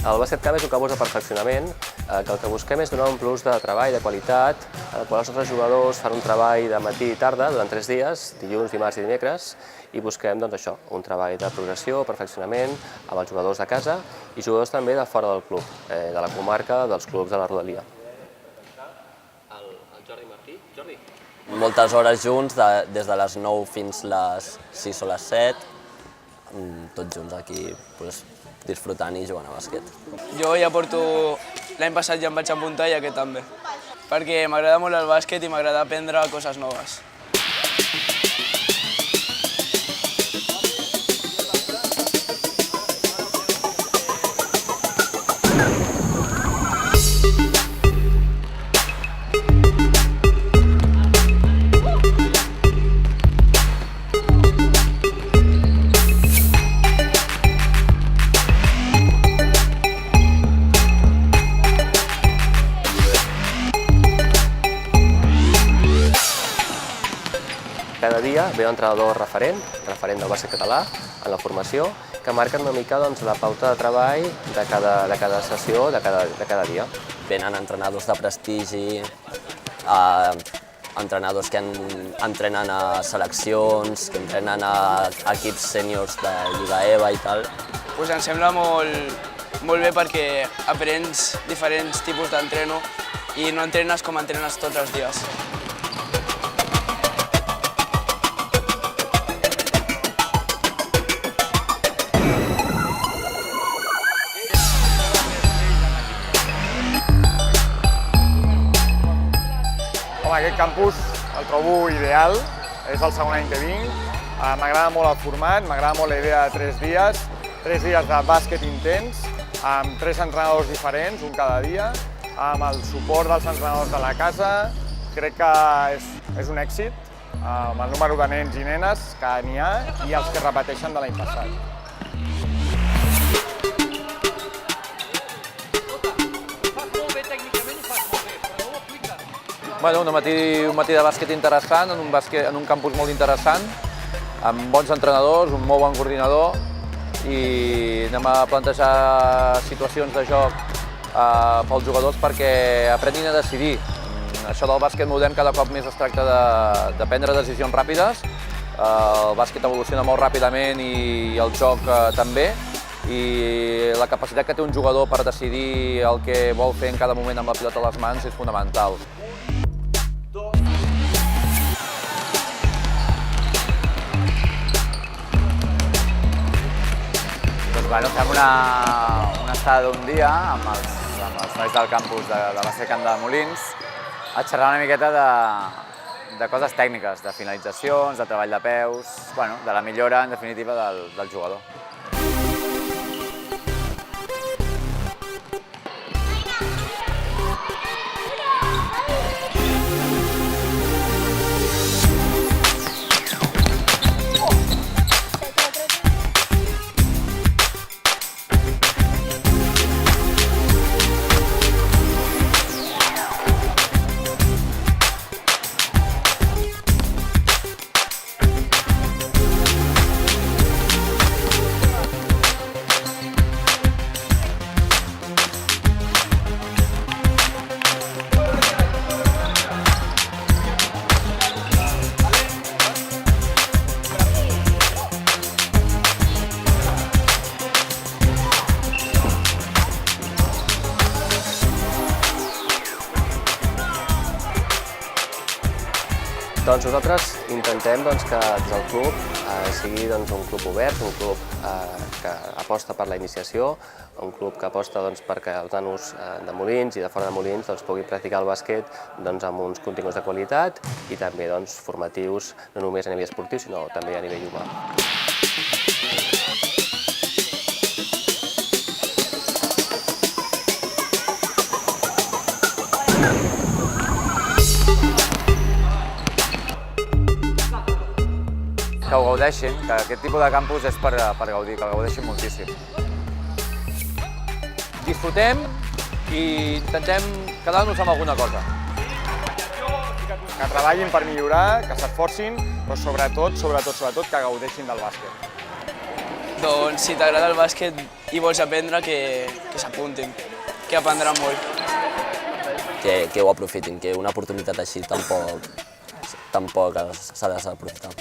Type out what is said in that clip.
El Bàsquet Camp és un campus de perfeccionament que el que busquem és donar un plus de treball, de qualitat, en el qual els nostres jugadors fan un treball de matí i tarda durant 3 dies, dilluns, dimarts i dimecres, i busquem doncs, això, un treball de progressió, perfeccionament, amb els jugadors de casa i jugadors també de fora del club, de la comarca, dels clubs de la rodalia. El Jordi Martí. Jordi. Moltes hores junts, des de les 9 fins les 6 o les 7, tots junts aquí disfrutant i jugant a bàsquet. Jo ja porto... L'any passat ja em vaig apuntar i aquest també, perquè m'agrada molt el bàsquet i m'agrada aprendre coses noves. Cada dia ve un entrenador referent del bàsquet català en la formació, que marquen una mica la pauta de treball de cada sessió, de cada dia. Venen entrenadors de prestigi, entrenadors que entrenen a seleccions, que entrenen a equips sèniors de Lliga EVA i tal. Em sembla molt bé perquè aprens diferents tipus d'entreno i no entrenes com entrenes tots els dies. Aquest campus el trobo ideal, és el segon any que vinc, m'agrada molt el format, m'agrada molt la idea de 3 dies, 3 dies de bàsquet intens, amb 3 entrenadors diferents, un cada dia, amb el suport dels entrenadors de la casa. Crec que és un èxit, amb el número de nens i nenes que n'hi ha i els que repeteixen de l'any passat. Un matí de bàsquet interessant, en un campus molt interessant, amb bons entrenadors, un molt bon coordinador, i anem a plantejar situacions de joc pels jugadors perquè aprenguin a decidir. Això del bàsquet modern cada cop més es tracta de prendre decisions ràpides. El bàsquet evoluciona molt ràpidament i el joc també, i la capacitat que té un jugador per decidir el que vol fer en cada moment amb la pilota a les mans és fonamental. Fem una estada d'un dia amb els nois del campus de Bàsquet Camp de Molins a xerrar una miqueta de coses tècniques, de finalitzacions, de treball de peus, de la millora, en definitiva, del jugador. Doncs nosaltres intentem que el club sigui un club obert, un club que aposta per la iniciació, un club que aposta perquè els nanos de Molins i de fora de Molins puguin practicar el bàsquet amb uns continguts de qualitat i també formatius, no només a nivell esportiu, sinó també a nivell humà. Que ho gaudeixin, que aquest tipus de campus és per gaudir, que el gaudeixin moltíssim. Disfrutem i intentem quedar-nos amb alguna cosa. Que treballin per millorar, que s'esforcin, però sobretot que gaudeixin del bàsquet. Doncs si t'agrada el bàsquet i vols aprendre, que s'apuntin, que aprendran molt. Que ho aprofitin, que una oportunitat així tampoc s'ha de desaprofitar.